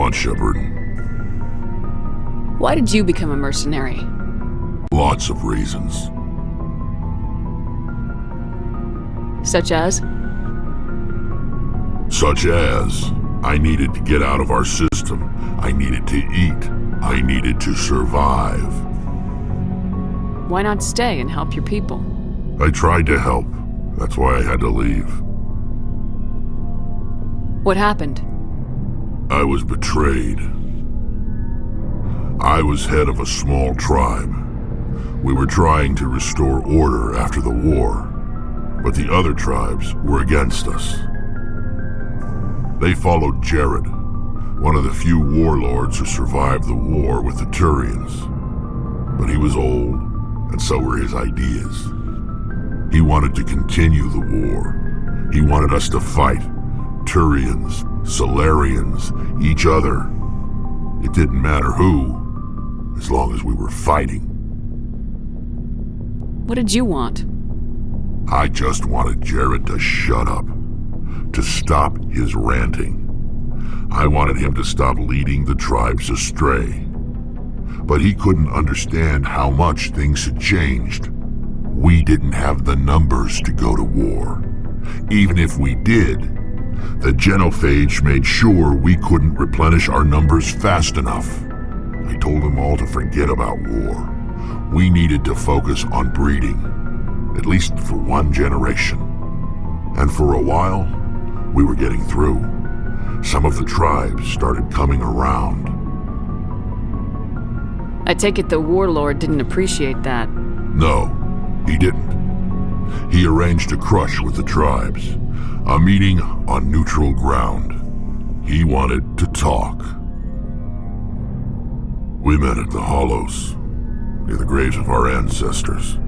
want, Shepard? Why did you become a mercenary? Lots of reasons. Such as? Such as, I needed to get out of our system. I needed to eat. I needed to survive. Why not stay and help your people? I tried to help. That's why I had to leave. What happened? I was betrayed. I was head of a small tribe. We were trying to restore order after the war, but the other tribes were against us. They followed Jared, one of the few warlords who survived the war with the Turians. But he was old, and so were his ideas. He wanted to continue the war. He wanted us to fight. Turians, Solarians, each other. It didn't matter who, as long as we were fighting. What did you want? I just wanted Jared to shut up, to stop his ranting. I wanted him to stop leading the tribes astray. But he couldn't understand how much things had changed. We didn't have the numbers to go to war. Even if we did, the genophage made sure we couldn't replenish our numbers fast enough. I told them all to forget about war. We needed to focus on breeding, at least for one generation. And for a while, we were getting through. Some of the tribes started coming around. I take it the warlord didn't appreciate that. No, he didn't. He arranged a crush with the tribes, a meeting on neutral ground. He wanted to talk. We met at the Hollows, near the graves of our ancestors.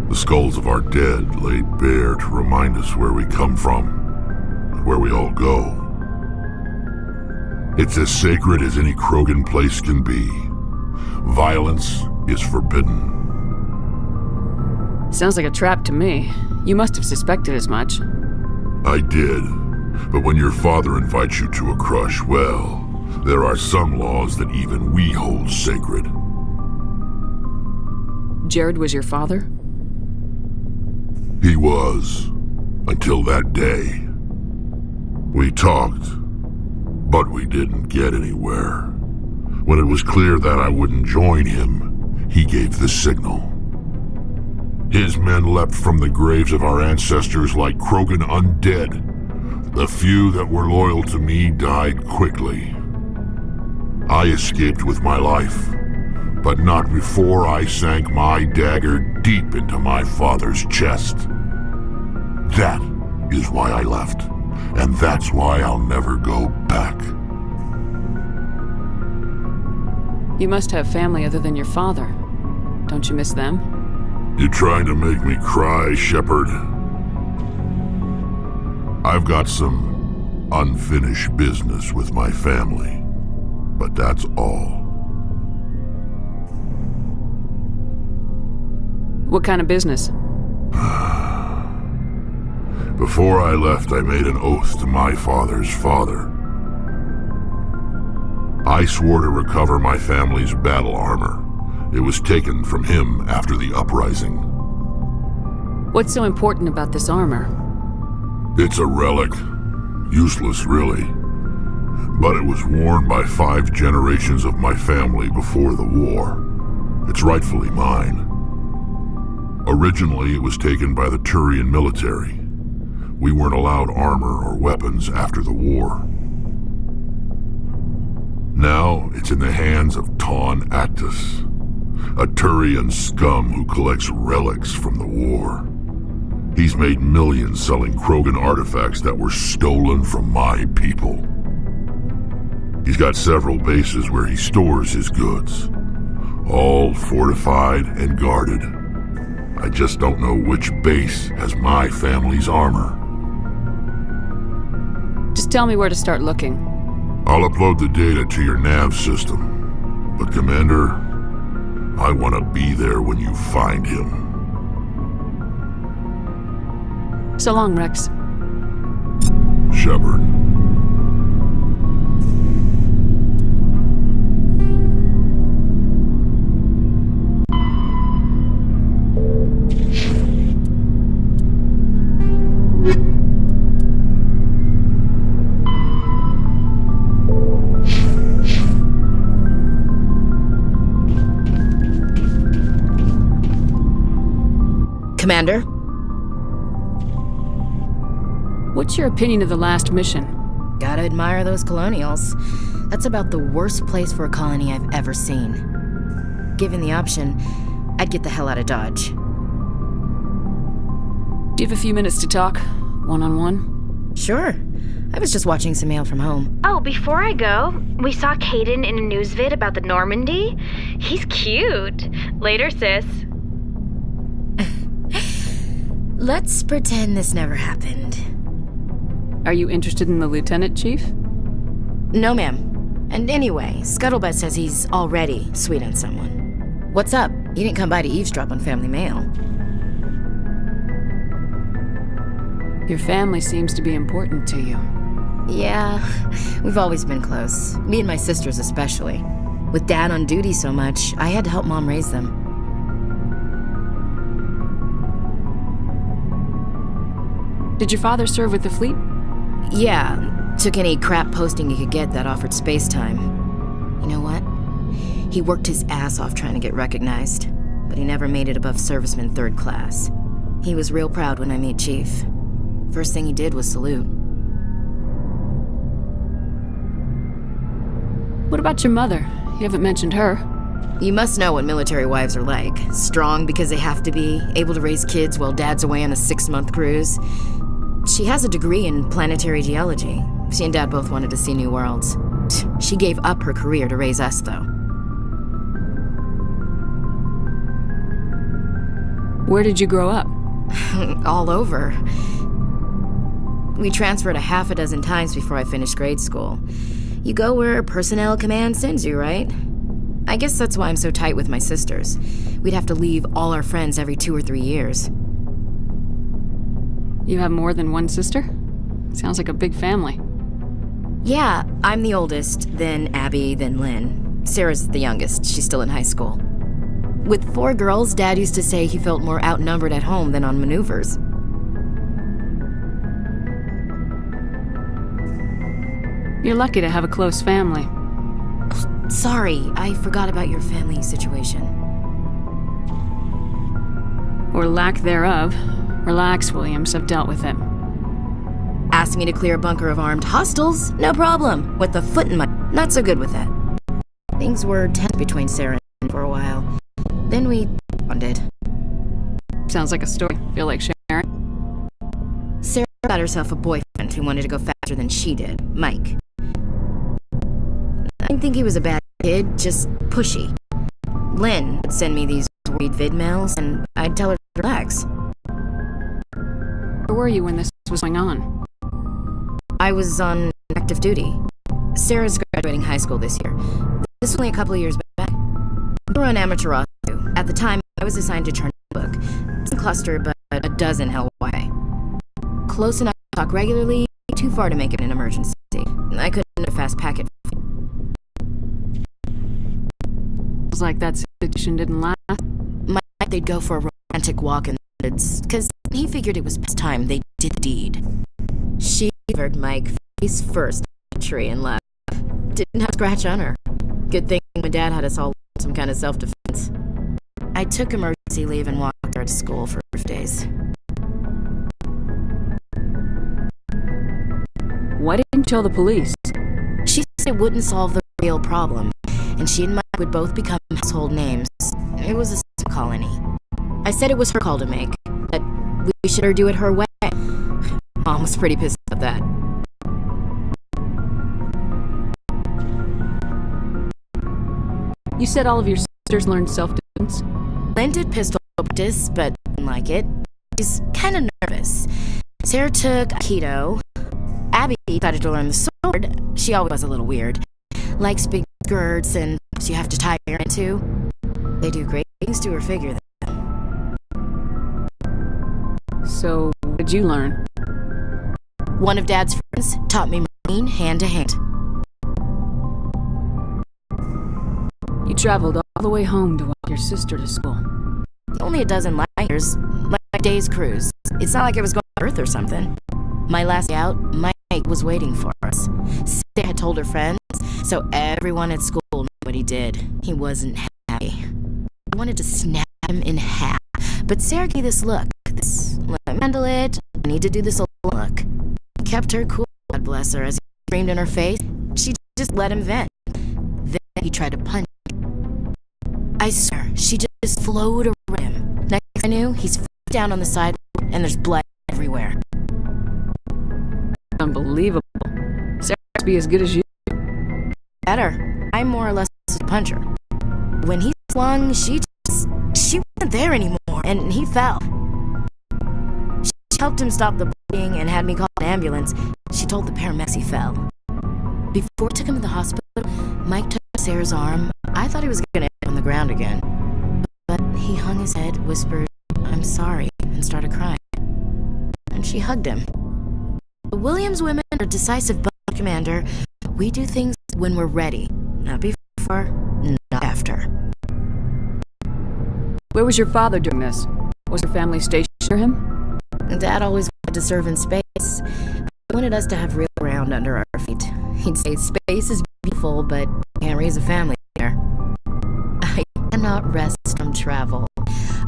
The skulls of our dead laid bare to remind us where we come from and where we all go. It's as sacred as any Krogan place can be. Violence is forbidden. Sounds like a trap to me. You must have suspected as much. I did. But when your father invites you to a crush, well, there are some laws that even we hold sacred. Jared was your father? He was, until that day. We talked, but we didn't get anywhere. When it was clear that I wouldn't join him, he gave the signal. His men leapt from the graves of our ancestors like Krogan undead. The few that were loyal to me died quickly. I escaped with my life, but not before I sank my dagger deep into my father's chest. That is why I left, and that's why I'll never go back. You must have family other than your father. Don't you miss them? You trying to make me cry, Shepard? I've got some unfinished business with my family, but that's all. What kind of business? Before I left, I made an oath to my father's father. I swore to recover my family's battle armor. It was taken from him after the uprising. What's so important about this armor? It's a relic. Useless, really. But it was worn by 5 generations of my family before the war. It's rightfully mine. Originally, it was taken by the Turian military. We weren't allowed armor or weapons after the war. Now, it's in the hands of Taun Actus, a Turian scum who collects relics from the war. He's made millions selling Krogan artifacts that were stolen from my people. He's got several bases where he stores his goods, all fortified and guarded. I just don't know which base has my family's armor. Just tell me where to start looking. I'll upload the data to your nav system. But Commander, I want to be there when you find him. So long, Rex. Shepard. Commander? What's your opinion of the last mission? Gotta admire those colonials. That's about the worst place for a colony I've ever seen. Given the option, I'd get the hell out of Dodge. Do you have a few minutes to talk? One-on-one? Sure. I was just watching some mail from home. Oh, before I go, we saw Caden in a news vid about the Normandy. He's cute. Later, sis. Let's pretend this never happened. Are you interested in the lieutenant, Chief? No, ma'am. And anyway, Scuttlebutt says he's already sweet on someone. What's up? You didn't come by to eavesdrop on family mail. Your family seems to be important to you. Yeah, we've always been close. Me and my sisters especially. With Dad on duty so much, I had to help Mom raise them. Did your father serve with the fleet? Yeah, took any crap posting he could get that offered space time. You know what? He worked his ass off trying to get recognized, but he never made it above serviceman 3rd class. He was real proud when I met Chief. First thing he did was salute. What about your mother? You haven't mentioned her. You must know what military wives are like. Strong because they have to be, able to raise kids while Dad's away on a 6-month cruise. She has a degree in planetary geology. She and Dad both wanted to see new worlds. She gave up her career to raise us, though. Where did you grow up? All over. We transferred a half a dozen times before I finished grade school. You go where personnel command sends you, right? I guess that's why I'm so tight with my sisters. We'd have to leave all our friends every 2 or 3 years. You have more than one sister? Sounds like a big family. Yeah, I'm the oldest, then Abby, then Lynn. Sarah's the youngest. She's still in high school. With 4 girls, Dad used to say he felt more outnumbered at home than on maneuvers. You're lucky to have a close family. Sorry, I forgot about your family situation. Or lack thereof. Relax, Williams. I've dealt with it. Asked me to clear a bunker of armed hostiles? No problem. With a foot in my... Not so good with that. Things were tense between Sarah and for a while. Then we bonded. Sounds like a story. Feel like sharing? Sarah got herself a boyfriend who wanted to go faster than she did, Mike. I didn't think he was a bad kid, just pushy. Lynn would send me these weird vid mails, and I'd tell her to relax. Where were you when this was going on? I was on active duty. Sarah's graduating high school this year. This was only a couple of years back. We were on amateur rescue. At the time, I was assigned to Chernobyl. It's a cluster, but a dozen hell away. Close enough to talk regularly, too far to make it an emergency. I couldn't have a fast packet. Feels like that situation didn't last. Mike, they'd go for a romantic walk in the woods, because he figured it was time they did the deed. She covered Mike face first in a tree and left. Didn't have a scratch on her. Good thing my dad had us all some kind of self-defense. I took emergency leave and walked her to school for 5 days. Why didn't you tell the police? She said it wouldn't solve the real problem, and she and Mike would both become household names. It was a colony. I said it was her call to make, that we should do it her way. Mom was pretty pissed about that. You said all of your sisters learned self-defense? Lynn did pistol practice, but didn't like it. She's kind of nervous. Sarah took Aikido. Abby decided to learn the sword. She always was a little weird. Likes big skirts and you have to tie her into. They do great things to her figure. So, what did you learn? One of Dad's friends taught me Marine hand to hand. You traveled all the way home to walk your sister to school. Only a dozen light years, like a day's cruise. It's not like I was going Earth or something. My last day out, Mike was waiting for us. Sarah had told her friends, so everyone at school knew what he did. He wasn't happy. I wanted to snap him in half, but Sarah gave me this look. Let me handle it. I need to do this alone look. I kept her cool, God bless her, as he screamed in her face. She just let him vent. Then he tried to punch her. I swear, she just flowed around him. Next I knew, he's down on the sidewalk, and there's blood everywhere. Unbelievable. Sarah must be as good as you. Better. I'm more or less a puncher. When he swung, she wasn't there anymore, and he fell. She helped him stop the bleeding and had me call an ambulance. She told the paramedics he fell. Before I took him to the hospital, Mike took Sarah's arm. I thought he was going to end on the ground again. But he hung his head, whispered, "I'm sorry," and started crying. And she hugged him. The Williams women are decisive, but Commander, we do things when we're ready. Not before, not after. Where was your father doing this? Was your family stationed near him? Dad always wanted to serve in space. He wanted us to have real ground under our feet. He'd say, space is beautiful, but can't raise a family there. I cannot rest from travel.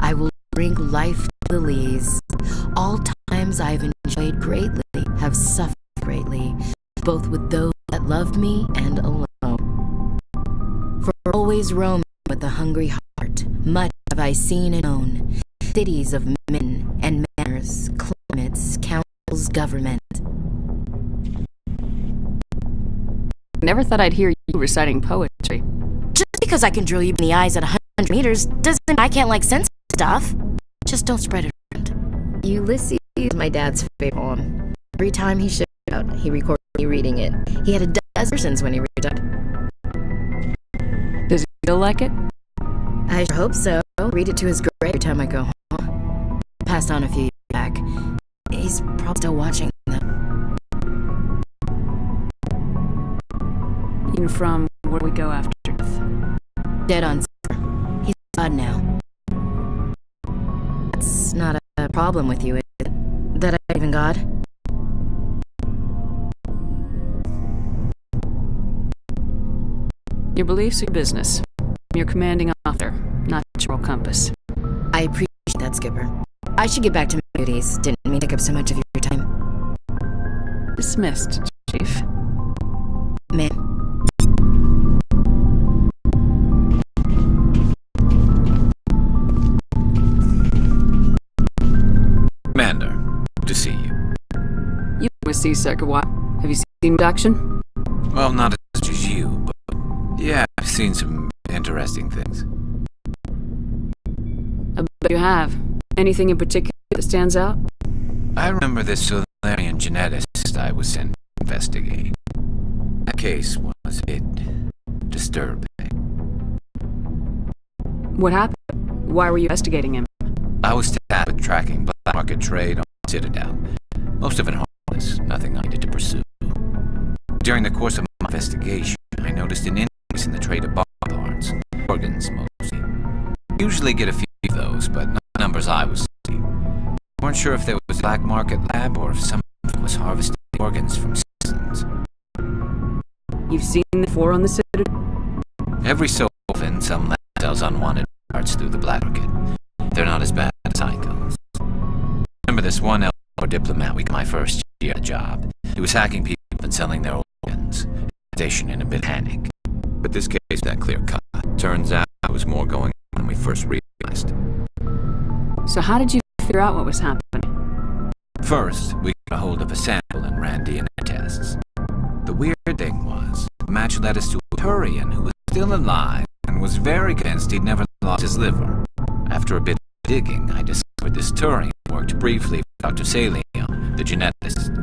I will drink life to the lees. All times I've enjoyed greatly, have suffered greatly, both with those that loved me and alone. For always roaming with a hungry heart, much have I seen and known, cities of men and manners, climates, councils, government. I never thought I'd hear you reciting poetry. Just because I can drill you in the eyes at 100 meters doesn't mean I can't like sense stuff. Just don't spread it around. Ulysses is my dad's favorite poem. Every time he shipped it out, he recorded me reading it. He had a dozen versions when he retired. Does he feel like it? I sure hope so. Read it to his grave every time I go home. Passed on a few years back. He's probably still watching them. Even from where we go after death. Dead on Sir. He's God now. That's not a problem with you, is it? That I believe in God? Your beliefs are your business. You're commanding author, not your moral compass. I appreciate that, Skipper. I should get back to my duties. Didn't mean to take up so much of your time. Dismissed, Chief. Ma'am. Commander, good to see you. You've been with C-Sec a while. Have you seen action? Well, not as much as you, but yeah, I've seen some interesting things. I bet you have. Anything in particular that stands out? I remember this Solarian geneticist I was sent to investigate. That case was a bit disturbing. What happened? Why were you investigating him? I was tasked with tracking black market trade on Citadel. Most of it harmless, nothing I needed to pursue. During the course of my investigation, I noticed an increase in the trade of body parts, organs mostly. Usually get a few of those, but not the numbers I was seeing. Weren't sure if there was a black market lab or if someone was harvesting organs from citizens. You've seen the four on the Citadel? Every so often, some lab sells unwanted parts through the black market. They're not as bad as cycles. Remember this one Elmore diplomat we got my first year at the job. He was hacking people and selling their organs. Station in a bit of panic. But this case is that clear cut. Turns out there was more going on than we first realized. So how did you figure out what was happening? First, we got a hold of a sample and ran DNA tests. The weird thing was, the match led us to a Turian who was still alive and was very convinced he'd never lost his liver. After a bit of digging, I discovered this Turian worked briefly for Dr. Salion, the geneticist.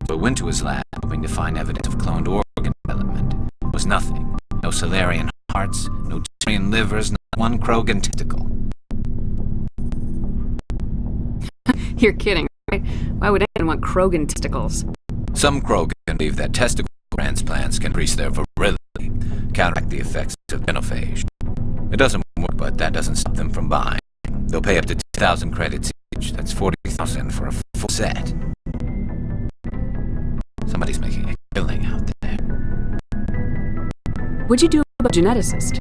So I went to his lab, hoping to find evidence of cloned organ development. There was nothing. No Solarian hearts, no Turian livers, not one Krogan testicle. You're kidding, right? Why would anyone want Krogan testicles? Some Krogan believe that testicle transplants can increase their virility, counteract the effects of genophage. It doesn't work, but that doesn't stop them from buying. They'll pay up to 2,000 credits each much. That's 40,000 for a full set. Somebody's making a killing out there. What'd you do about geneticist?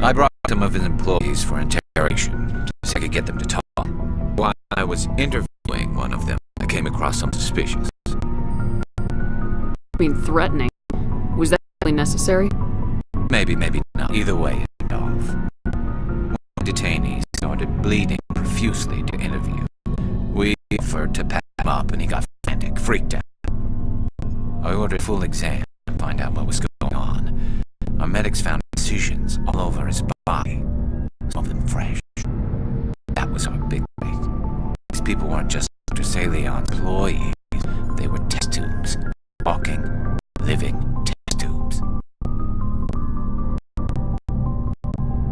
I brought some of his employees for interrogation, so I could get them to talk. While I was interviewing one of them, I came across something suspicious. I mean, threatening. Was that really necessary? Maybe not. Either way, it paid off. One detainee started bleeding profusely to interview. We offered to patch him up and he got frantic, freaked out. I ordered a full exam to find out what was going on. Our medics found incisions all over his body, some of them fresh. That was our big break. These people weren't just Dr. Salion's employees. They were test tubes. Walking, living test tubes.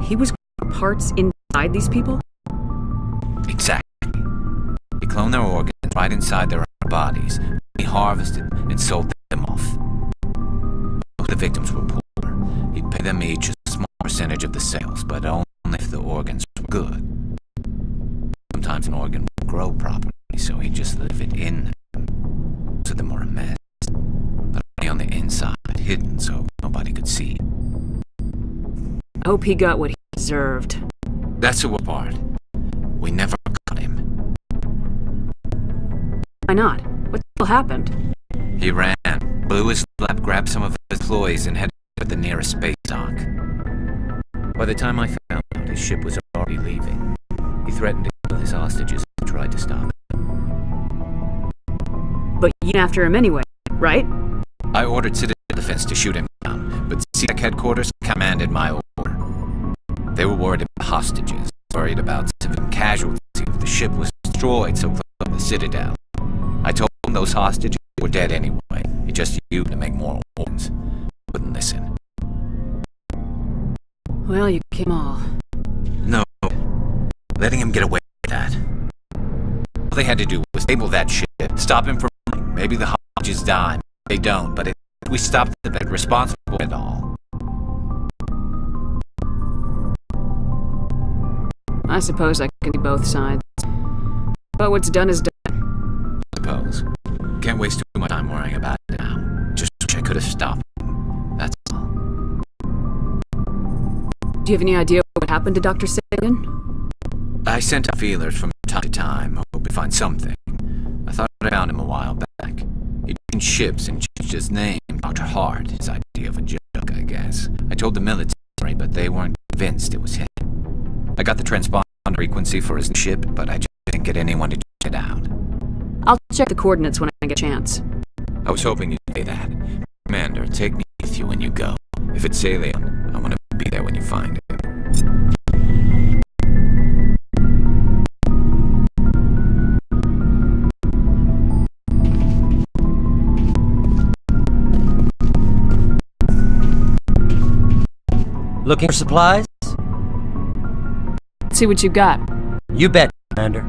He was growing parts inside these people? Exactly. He cloned their organs right inside their own bodies. He harvested and sold them off. Most of the victims were poor. He'd pay them each a small percentage of the sales, but only if the organs were good. Sometimes an organ won't grow properly, so he'd just leave it in them. Most of them were a mess, but only on the inside, hidden so nobody could see it. I hope he got what he deserved. That's the worst part. We never got him. Why not? What the hell happened? He ran, blew his flap, grabbed some of his employees, and headed to the nearest space dock. By the time I found out, his ship was already leaving. He threatened to kill his hostages and tried to stop it. But you went after him anyway, right? I ordered Citadel Defense to shoot him down, but CSEC headquarters commanded my order. They were worried about hostages, worried about civilian casualties if the ship was destroyed so close to the Citadel. I told them those hostages were dead anyway. He just used them to make more organs. Wouldn't listen. Well, you came all. No. Letting him get away with that. All they had to do was table that ship, stop him from running. Maybe the hostages die, maybe they don't, but if we stopped the bed responsible at all. I suppose I can see both sides. But what's done is done. I suppose. Can't waste too much time worrying about it now. Just wish I could have stopped him. That's all. Do you have any idea what happened to Dr. Sagan? I sent out feelers from time to time, hoping to find something. I thought I found him a while back. He'd been ships and changed his name, Dr. Hart, his idea of a joke, I guess. I told the military, but they weren't convinced it was him. I got the transponder frequency for his ship, but I just didn't get anyone to check it out. I'll check the coordinates when I get a chance. I was hoping you'd say that. Commander, take me with you when you go. If it's Salion, I want to be there when you find him. Looking for supplies? Let's see what you got. You bet, Commander.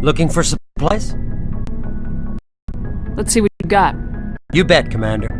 Looking for supplies? Let's see what you got. You bet, Commander.